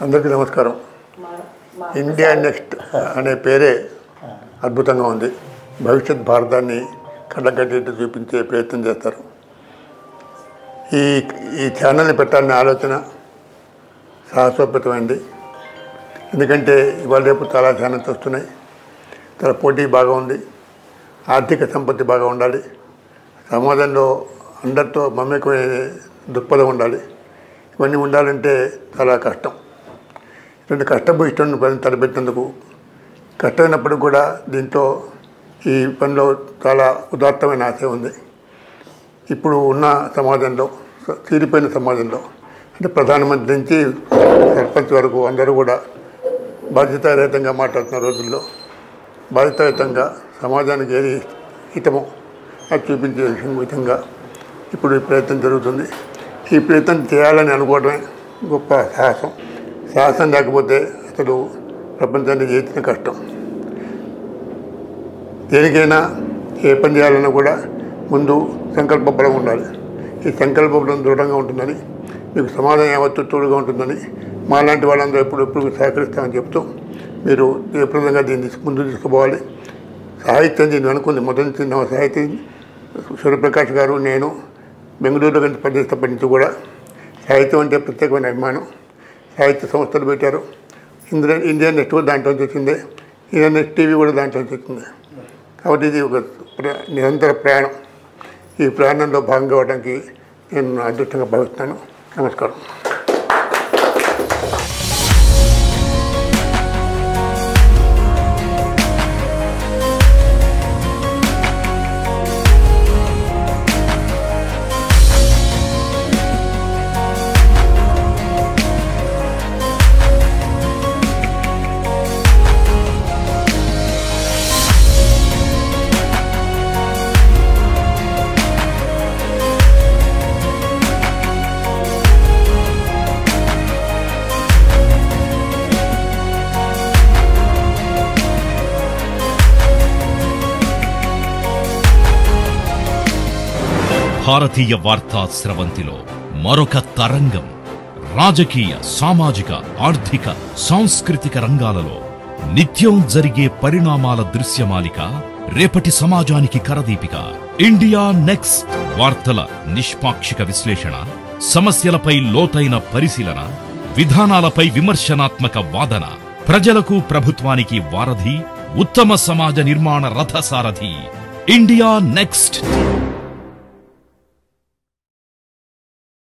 అందరికీ నమస్కారం. India next అనే పేరే అద్భుతంగా ఉంది. భవిష్యత్ భారతాన్ని కళ్ళగట్టేట్టు చూపించే ప్రయత్నం చేస్తారు. ఈ ఛానల్ని పెట్టాలనే ఆలోచన సాహసోపేతమైంది. ఎందుకంటే ఇవాళ రేపు చాలా ఛానల్స్ వస్తున్నాయి. చాలా పోటీ బాగా ఉంది. ఆర్థిక సంపత్తి బాగా ఉండాలి. సమాజంలో అందరితో మమేకమైన దృక్పథం ఉండాలి. ఇవన్నీ ఉండాలంటే చాలా కష్టం. ఇటువంటి కష్టపు ఇష్టం పని తలపెట్టినందుకు కష్టమైనప్పుడు కూడా దీంట్లో ఈ పనిలో చాలా ఉదాత్తమైన ఆశ ఉంది. ఇప్పుడు ఉన్న సమాజంలో, తీరిపోయిన సమాజంలో, అంటే ప్రధానమంత్రి నుంచి సర్పంచ్ వరకు అందరూ కూడా బాధ్యతారహితంగా మాట్లాడుతున్న రోజుల్లో బాధ్యతాయుతంగా సమాజానికి ఏది హితమో అది చూపించే విధంగా ఇప్పుడు ఈ ప్రయత్నం జరుగుతుంది. ఈ ప్రయత్నం చేయాలని అనుకోవడమే గొప్ప సాహసం. సాహసం లేకపోతే అసలు ప్రపంచాన్ని జయించడం కష్టం. దేనికైనా ఏ పని చేయాలన్నా కూడా ముందు సంకల్ప బలం ఉండాలి. ఈ సంకల్ప బలం దృఢంగా ఉంటుందని, మీకు సమాధానం యావత్తు తోడుగా ఉంటుందని మాలాంటి వాళ్ళందరూ ఎప్పుడు సహకరిస్తామని చెప్తూ మీరు జయప్రదంగా దీన్ని ముందు తీసుకుపోవాలి. సాహిత్యం దీన్ని అనుకుంది. మొదటి నుంచి సాహిత్యం సూర్యప్రకాష్ గారు, నేను బెంగళూరులో కలిసి పనిచేసేటప్పటి నుంచి కూడా సాహిత్యం అంటే ప్రత్యేకమైన అభిమానం. సాహిత్య సంస్థలు పెట్టారు. ఇండియా నెట్ కూడా దాంట్లో వచ్చింది. ఇండియా నెట్ టీవీ కూడా దాంట్లో వచ్చింది. కాబట్టి ఇది ఒక నిరంతర ప్రయాణం. ఈ ప్రయాణంలో భాగంగా అవడానికి నేను అదృష్టంగా భావిస్తున్నాను. నమస్కారం. భారతీయ వార్తా స్రవంతిలో మరొక తరంగం. రాజకీయ, సామాజిక, ఆర్థిక, సాంస్కృతిక రంగాలలో నిత్యం జరిగే పరిణామాల దృశ్యమాలిక, రేపటి సమాజానికి కరదీపిక. India next. వార్తల నిష్పాక్షిక విశ్లేషణ, సమస్యలపై లోతైన పరిశీలన, విధానాలపై విమర్శనాత్మక వాదన, ప్రజలకు ప్రభుత్వానికి వారధి, ఉత్తమ సమాజ నిర్మాణ రథసారథి. India next.